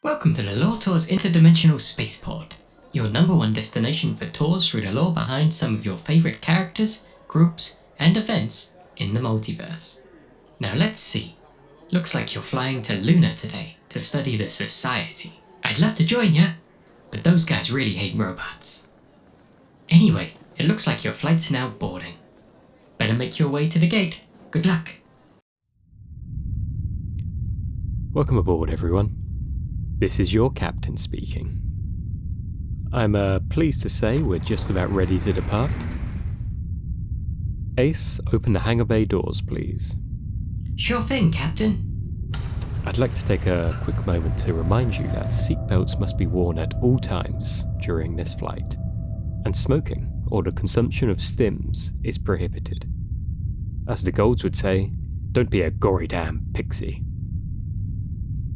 Welcome to the Lore Tours Interdimensional Spaceport, your number one destination for tours through the lore behind some of your favourite characters, groups, and events in the multiverse. Now let's see. Looks like you're flying to Luna today to study the Society. I'd love to join ya, but those guys really hate robots. Anyway, it looks like your flight's now boarding. Better make your way to the gate. Good luck. Welcome aboard, everyone. This is your captain speaking. I'm pleased to say we're just about ready to depart. Ace, open the hangar bay doors, please. Sure thing, Captain. I'd like to take a quick moment to remind you that seatbelts must be worn at all times during this flight, and smoking or the consumption of stims is prohibited. As the Golds would say, don't be a gory damn pixie.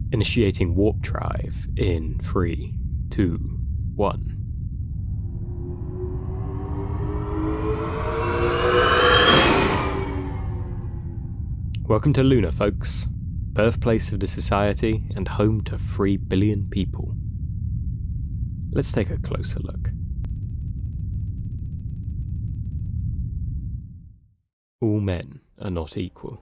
Initiating warp drive in 3, 2, 1. Welcome to Luna, folks. Birthplace of the Society and home to 3 billion people. Let's take a closer look. All men are not equal.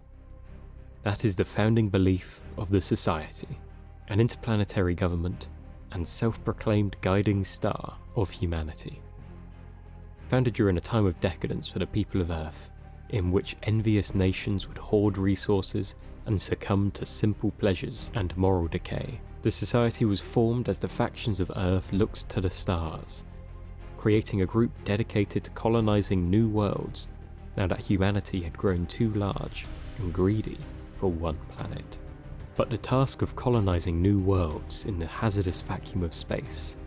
That is the founding belief of the Society, an interplanetary government and self-proclaimed guiding star of humanity. Founded during a time of decadence for the people of Earth, in which envious nations would hoard resources and succumb to simple pleasures and moral decay, the Society was formed as the factions of Earth looked to the stars, creating a group dedicated to colonizing new worlds now that humanity had grown too large and greedy for one planet. But the task of colonizing new worlds in the hazardous vacuum of space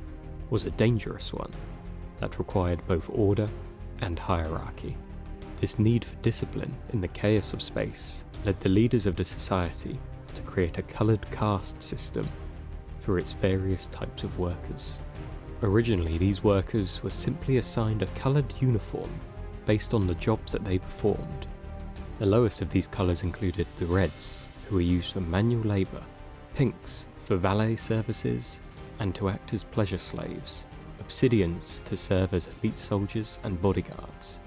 was a dangerous one that required both order and hierarchy. This need for discipline in the chaos of space led the leaders of the Society to create a coloured caste system for its various types of workers. Originally, these workers were simply assigned a coloured uniform based on the jobs that they performed. The lowest of these colours included the reds, who were used for manual labour, pinks for valet services and to act as pleasure slaves, obsidians to serve as elite soldiers and bodyguards,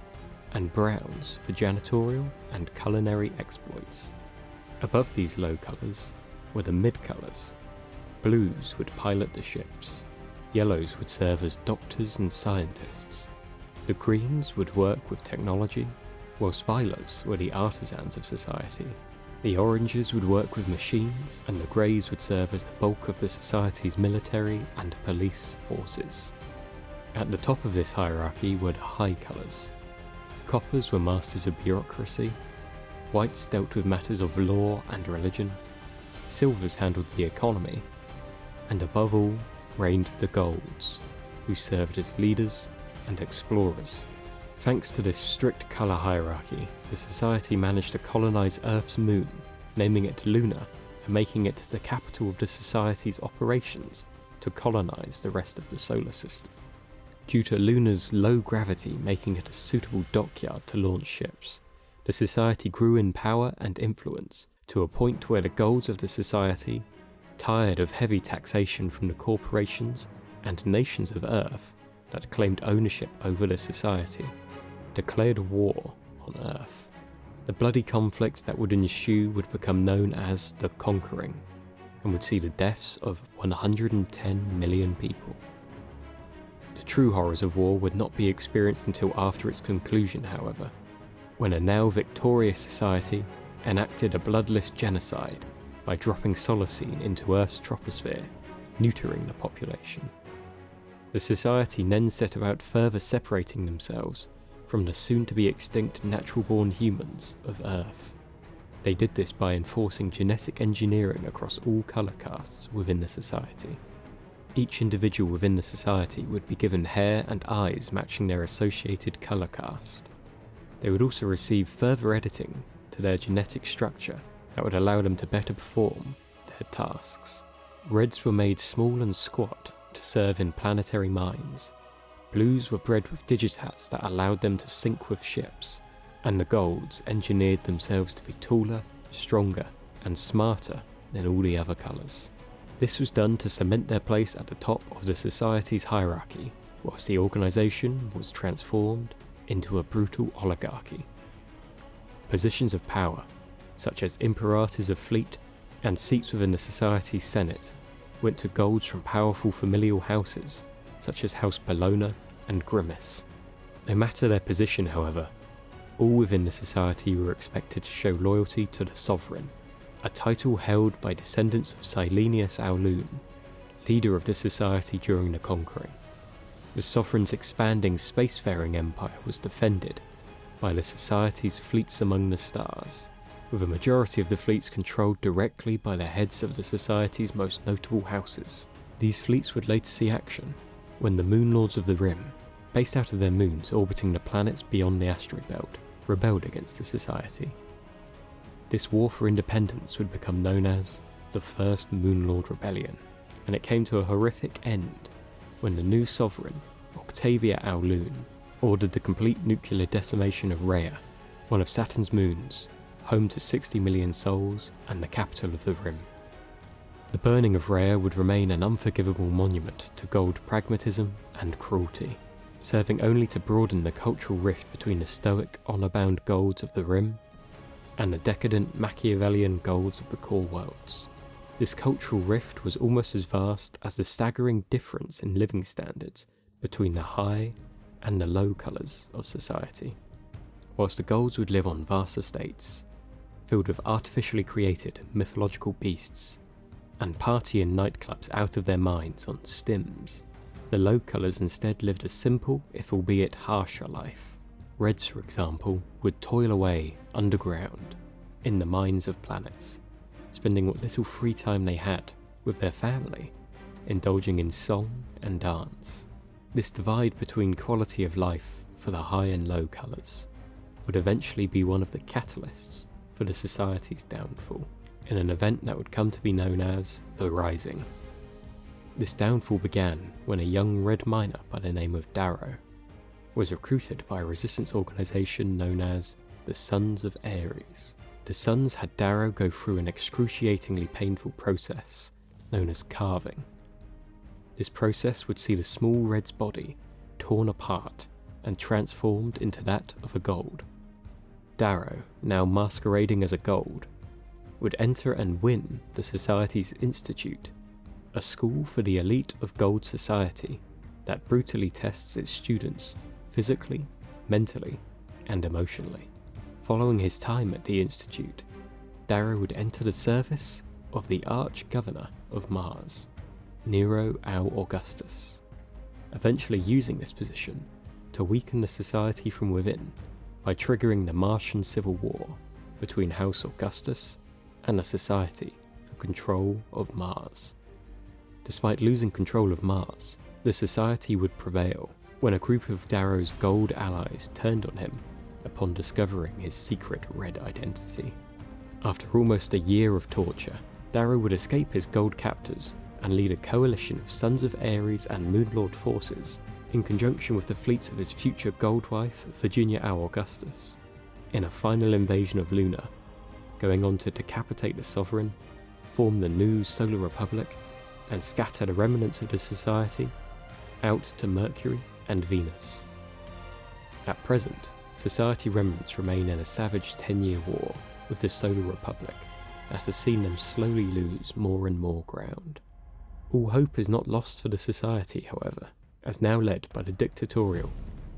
and browns for janitorial and culinary exploits. Above these low colours were the mid-colours. Blues would pilot the ships, yellows would serve as doctors and scientists, the greens would work with technology, whilst violets were the artisans of society. The oranges would work with machines, and the greys would serve as the bulk of the Society's military and police forces. At the top of this hierarchy were the high colours. Coppers were masters of bureaucracy, whites dealt with matters of law and religion, silvers handled the economy, and above all reigned the golds, who served as leaders and explorers. Thanks to this strict colour hierarchy, the Society managed to colonise Earth's moon, naming it Luna and making it the capital of the Society's operations to colonise the rest of the solar system. Due to Luna's low gravity making it a suitable dockyard to launch ships, the Society grew in power and influence to a point where the Golds of the Society, tired of heavy taxation from the corporations and nations of Earth that claimed ownership over the Society, declared war on Earth. The bloody conflicts that would ensue would become known as the Conquering, and would see the deaths of 110 million people. The true horrors of war would not be experienced until after its conclusion, however, when a now victorious Society enacted a bloodless genocide by dropping Solacene into Earth's troposphere, neutering the population. The Society then set about further separating themselves from the soon-to-be extinct natural-born humans of Earth. They did this by enforcing genetic engineering across all colour castes within the Society. Each individual within the Society would be given hair and eyes matching their associated colour caste. They would also receive further editing to their genetic structure that would allow them to better perform their tasks. Reds were made small and squat to serve in planetary mines. Blues were bred with digitats that allowed them to sync with ships, and the golds engineered themselves to be taller, stronger, and smarter than all the other colours. This was done to cement their place at the top of the society's hierarchy, whilst the organisation was transformed into a brutal oligarchy. Positions of power, such as imperators of fleet and seats within the society's senate, went to golds from powerful familial houses, such as House Bellona and Grimace. No matter their position, however, all within the society were expected to show loyalty to the sovereign, a title held by descendants of Silenius Aulun, leader of the society during the Conquering. The sovereign's expanding spacefaring empire was defended by the society's fleets among the stars, with a majority of the fleets controlled directly by the heads of the society's most notable houses. These fleets would later see action when the Moon Lords of the Rim, based out of their moons orbiting the planets beyond the asteroid belt, rebelled against the society. This war for independence would become known as the First Moon Lord Rebellion, and it came to a horrific end when the new sovereign, Octavia Aulun, ordered the complete nuclear decimation of Rhea, one of Saturn's moons, home to 60 million souls and the capital of the Rim. The burning of Rhea would remain an unforgivable monument to gold pragmatism and cruelty, serving only to broaden the cultural rift between the stoic, honour-bound golds of the Rim and the decadent Machiavellian golds of the core worlds. This cultural rift was almost as vast as the staggering difference in living standards between the high and the low colours of society. Whilst the golds would live on vast estates, filled with artificially created mythological beasts, and party in nightclubs out of their minds on stims, the low colours instead lived a simple, if albeit harsher life. Reds, for example, would toil away underground in the mines of planets, spending what little free time they had with their family, indulging in song and dance. This divide between quality of life for the high and low colours would eventually be one of the catalysts for the society's downfall, in an event that would come to be known as the Rising. This downfall began when a young red miner by the name of Darrow was recruited by a resistance organisation known as the Sons of Ares. The Sons had Darrow go through an excruciatingly painful process known as carving. This process would see the small red's body torn apart and transformed into that of a gold. Darrow, now masquerading as a gold, would enter and win the Society's Institute, a school for the elite of gold society that brutally tests its students physically, mentally, and emotionally. Following his time at the Institute, Darrow would enter the service of the Arch-Governor of Mars, Nero Au Augustus, eventually using this position to weaken the society from within by triggering the Martian Civil War between House Augustus and the Society for control of Mars. Despite losing control of Mars, the Society would prevail when a group of Darrow's gold allies turned on him upon discovering his secret red identity. After almost a year of torture, Darrow would escape his gold captors and lead a coalition of Sons of Ares and Moonlord forces in conjunction with the fleets of his future gold wife, Virginia Au Augustus, in a final invasion of Luna, going on to decapitate the Sovereign, form the new Solar Republic, and scatter the remnants of the Society out to Mercury and Venus. At present, Society remnants remain in a savage 10-year war with the Solar Republic that has seen them slowly lose more and more ground. All hope is not lost for the Society, however, as now led by the dictatorial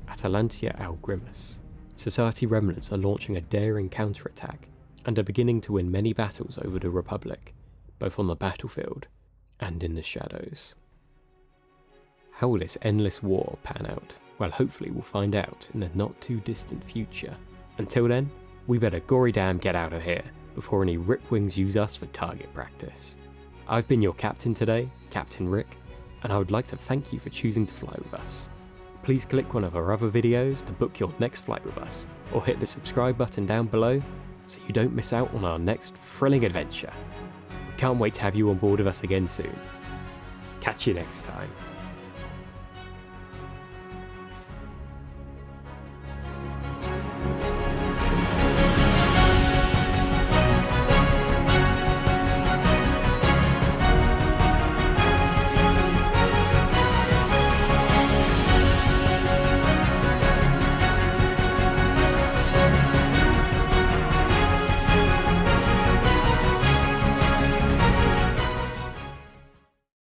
Atalantia Au Grimace. Society remnants are launching a daring counterattack and are beginning to win many battles over the Republic, both on the battlefield and in the shadows. How will this endless war pan out? Well, hopefully we'll find out in the not too distant future. Until then, we better gory damn get out of here before any Ripwings use us for target practice. I've been your captain today, Captain Rick, and I would like to thank you for choosing to fly with us. Please click one of our other videos to book your next flight with us, or hit the subscribe button down below so you don't miss out on our next thrilling adventure. We can't wait to have you on board with us again soon. Catch you next time.